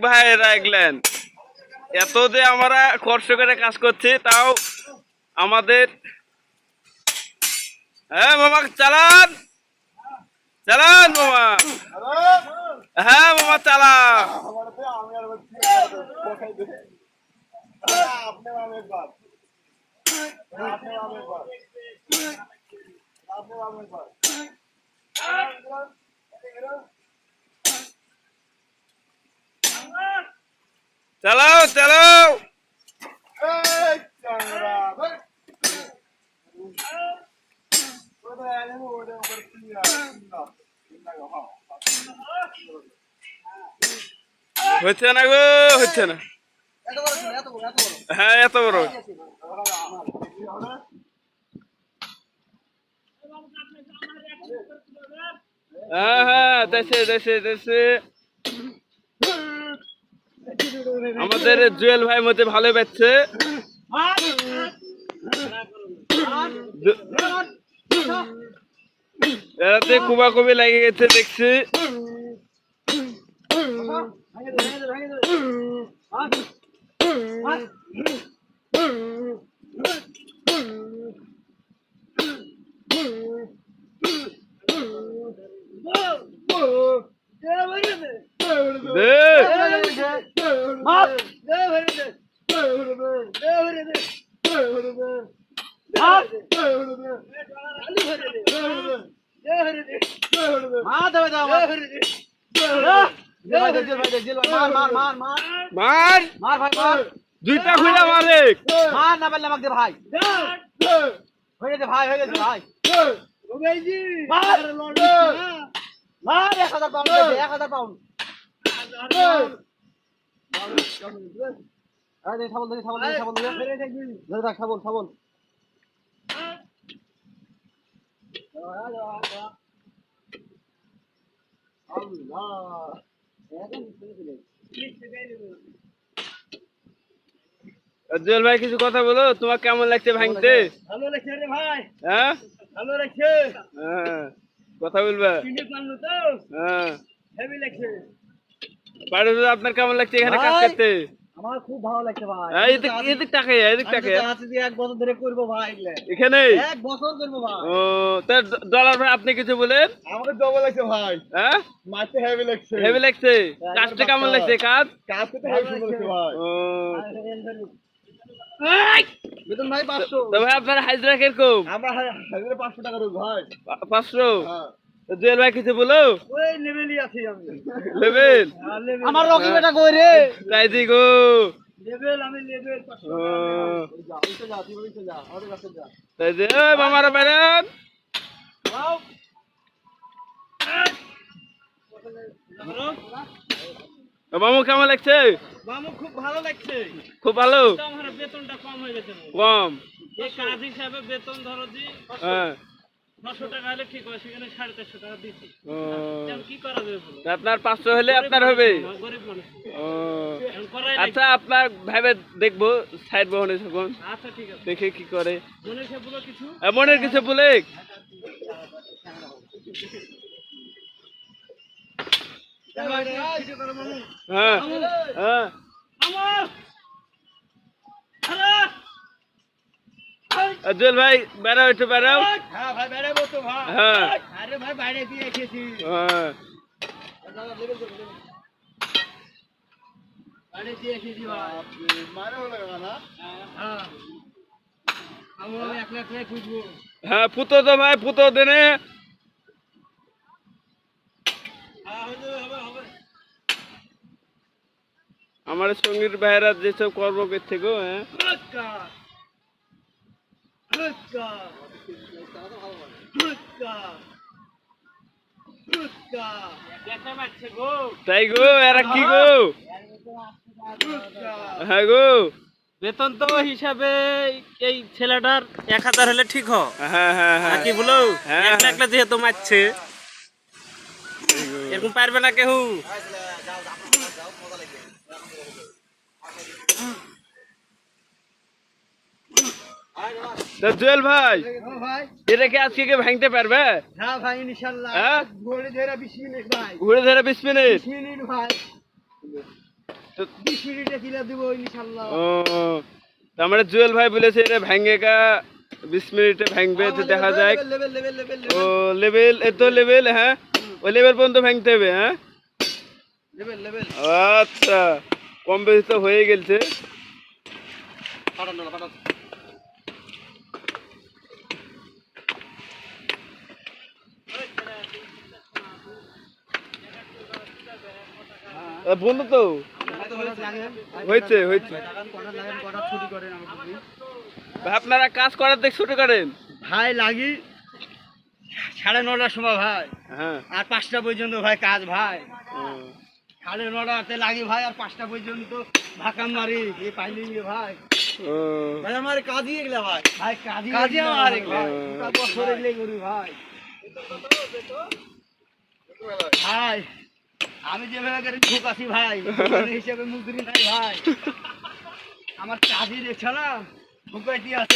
ভাই রাখলেন এত যে আমরা কষ্ট করে কাজ করছি তাও আমাদের হ্যাঁ মামা চালান চালান মামা হ্যাঁ মামা চালা চালাও চালাও হচ্ছে না গো হচ্ছে না হ্যাঁ এত বড় হ্যাঁ হ্যাঁ দেশে দেশে দেশে আমাদের জুয়েল ভাই মধ্যে ভালো পাচ্ছে এরাতে কুবাকুবি লেগে গেছে দেখছি দুইটা খুঁজা মারে মার না পারলে আমাকে ভাই হয়ে গেছে ভাই হয়ে গেছে ভাই মার 1000 পাউন্ড 1000 পাউন্ড আরে ছাগল ধরে ধরে থাক ছাগল জুয়েল ভাই কিছু কথা বলো তোমার কেমন লাগছে ভাঙতে ভালো লাগছে রে ভাই হ্যাঁ ভালো লাগছে হ্যাঁ কথা বলবা কিনে পারলো তো হ্যাঁ হেভি লাগছে পারুল আপনার কেমন লাগছে এখানে কাজ করতে আমার খুব ভালো লাগছে ভাই এদিক টাকে হাতে দিয়ে 1 বছর ধরে করব ভাই এখানে 1 বছর করব ভাই ও তা ডলার ভাই আপনি কিছু বলেন আমাকে ডবল লাগছে ভাই হ্যাঁ মারতে হেভি লাগছে লাগছে কাজটা কেমন লাগছে কাজ তো হেভি সুন্দর লাগছে ভাই ও বেতন ভাই 500 তো ভাই আপনার হাজিরা কিরকম আমরা হাজিরা 500 টাকা রোজ ভাই 500 হ্যাঁ জুয়েল ভাই কিছু বলো ওই লেভেলই আছি আমি লেভেল আমার রকি বেটা কই রে তাই দি গো লেভেল আমি লেভেল 500 যা তুই যা আমাদের কাছে যা তাই যে ওই মামারা বেরান যাও মামু কেমন লাগছে মামু খুব ভালো লাগছে খুব ভালো আমার বেতনটা কম হয়ে গেছে কম এই কাজ হিসাবে বেতন ধরো জি হ্যাঁ 900 টাকা হলে ঠিক হয় সেখানে 450 টাকা দিচ্ছি ও এখন কি করা যাবে বলো আপনার 500 হলে আপনার হবে গরিব মানুষ ও এখন করাই আচ্ছা আপনার ভাইবে দেখবো সাইড বহনে তখন আচ্ছা ঠিক আছে দেখে কি করে মনে সে বলো কিছু মনের কিছু বলে হ্যাঁ হ্যাঁ জুয়েল ভাই বেড়াও একটু বেড়াও হ্যাঁ ভাই বেড়াবো তো ভাই হ্যাঁ আরে ভাই বাইরে দিয়ে রেখেছি হ্যাঁ বাইরে দিয়ে রেখেছি ভাই মারা হলো না হ্যাঁ আমি একলা একলা খুঁজবো হ্যাঁ পুতো তো ভাই পুতো দেনে আমার সঙ্গীর ভাইরা যেসব কর্ম করছে গো হ্যাঁ তাই গো এরা কি গো হ্যাঁ গো বেতন তো হিসাবে এই ছেলেটার 1000 হলে ঠিক হয় হ্যাঁ হ্যাঁ হ্যাঁ কি বলো হ্যাঁ, একলা একলা যেহেতু মারছে এরকম পারবে না কেউ জুয়েল ভাই এটা কি আজকে কে ভাঙতে পারবে হ্যাঁ ভাই ইনশাআল্লাহ হ্যাঁ ঘুরে ধরে 20 মিনিট ভাই ঘুরে ধরে 20 মিনিট ভাই 20 মিনিটে কিলা দিব ইনশাআল্লাহ। ও তার মানে জুয়েল ভাই বলেছে এটা ভেঙে গা 20 মিনিটে ভাঙবে, তো দেখা যায়। লেভেল লেভেল লেভেল ও লেভেল, এত লেভেল, হ্যাঁ ওই লেভেল পর্যন্ত ভাঙতে হবে, হ্যাঁ লেভেল লেভেল। আচ্ছা কম বেশি তো হয়ে গেছে। পাঠান না পাঠান। বন্ধু তো হয়েছে হয়েছে। ভাই, আপনারা কাজ করার দিক ছুটি করেন? ভাই লাগি 9:30টার সময় ভাই, হ্যাঁ আর 5টা পর্যন্ত ভাই কাজ ভাই। ও, 9:30তে লাগি ভাই, আর 5টা পর্যন্ত ভাকাম মারি এই পাইলি ভাই। ও, ভাই আমার কাজই এগুলা ভাই, ভাই কাজই আমার এগুলা ভাই, গোটা বছর এগুলাই করি ভাই। ভাই আমি যেভাবে করে ঢুক আছি ভাই, ওই হিসেবে মুজুরি নাই ভাই। আমার কাজই দেখছ না, ঢুকাইতে আছে